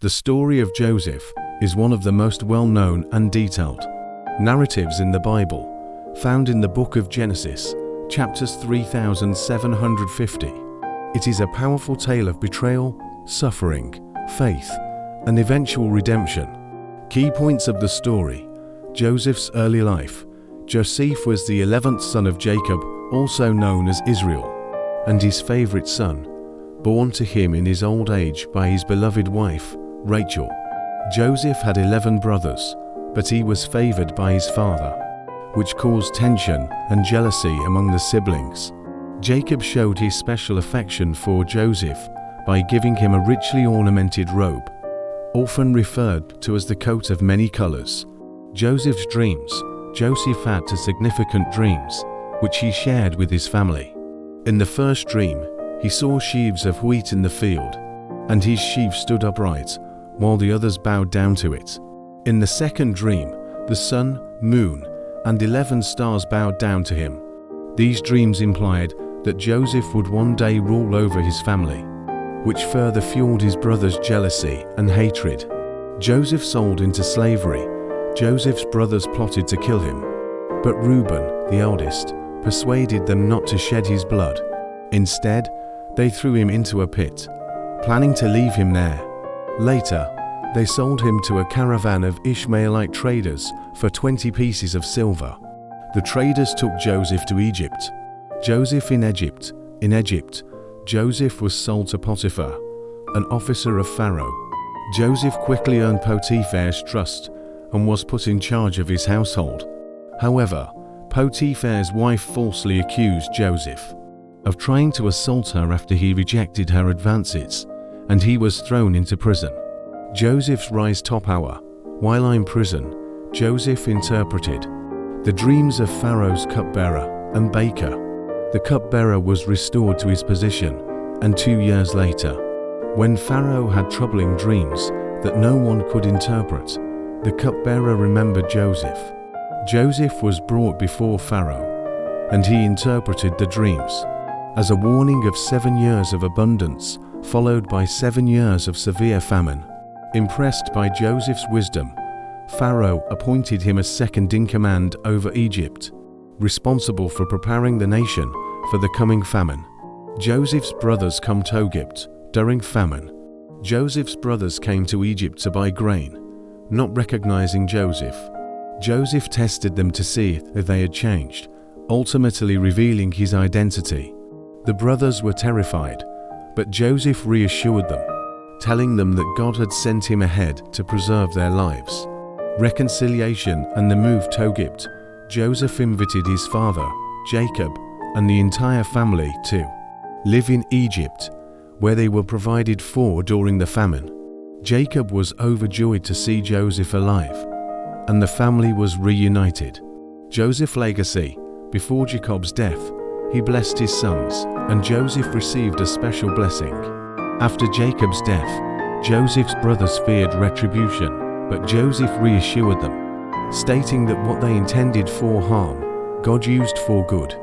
The story of Joseph is one of the most well-known and detailed narratives in the Bible, found in the book of Genesis, chapters 3750. It is a powerful tale of betrayal, suffering, faith, and eventual redemption. Key points of the story: Joseph's early life. Joseph was the 11th son of Jacob, also known as Israel, and his favorite son, born to him in his old age by his beloved wife, Rachel. Joseph had 11 brothers, but he was favored by his father, which caused tension and jealousy among the siblings. Jacob showed his special affection for Joseph by giving him a richly ornamented robe, often referred to as the coat of many colors. Joseph's dreams. Joseph had two significant dreams, which he shared with his family. In the first dream, he saw sheaves of wheat in the field, and his sheaf stood upright, while the others bowed down to it. In the second dream, the sun, moon, and 11 stars bowed down to him. These dreams implied that Joseph would one day rule over his family, which further fueled his brothers' jealousy and hatred. Joseph sold into slavery. Joseph's brothers plotted to kill him, but Reuben, the eldest, persuaded them not to shed his blood. Instead, they threw him into a pit, planning to leave him there. Later, they sold him to a caravan of Ishmaelite traders for 20 pieces of silver. The traders took Joseph to Egypt. Joseph in Egypt. In Egypt, Joseph was sold to Potiphar, an officer of Pharaoh. Joseph quickly earned Potiphar's trust and was put in charge of his household. However, Potiphar's wife falsely accused Joseph of trying to assault her after he rejected her advances, and he was thrown into prison. Joseph's rise top hour. While in prison, Joseph interpreted the dreams of Pharaoh's cupbearer and baker. The cupbearer was restored to his position, and 2 years later, when Pharaoh had troubling dreams that no one could interpret, the cupbearer remembered Joseph. Joseph was brought before Pharaoh, and he interpreted the dreams as a warning of 7 years of abundance, followed by 7 years of severe famine. Impressed by Joseph's wisdom, Pharaoh appointed him as second-in-command over Egypt, responsible for preparing the nation for the coming famine. Joseph's brothers come to Egypt during famine. Joseph's brothers came to Egypt to buy grain, not recognizing Joseph. Joseph tested them to see if they had changed, ultimately revealing his identity. The brothers were terrified, but Joseph reassured them, telling them that God had sent him ahead to preserve their lives. Reconciliation and the move to Egypt. Joseph invited his father, Jacob, and the entire family to live in Egypt, where they were provided for during the famine. Jacob was overjoyed to see Joseph alive, and the family was reunited. Joseph's legacy. Before Jacob's death, he blessed his sons, and Joseph received a special blessing. After Jacob's death, Joseph's brothers feared retribution, but Joseph reassured them, stating that what they intended for harm, God used for good.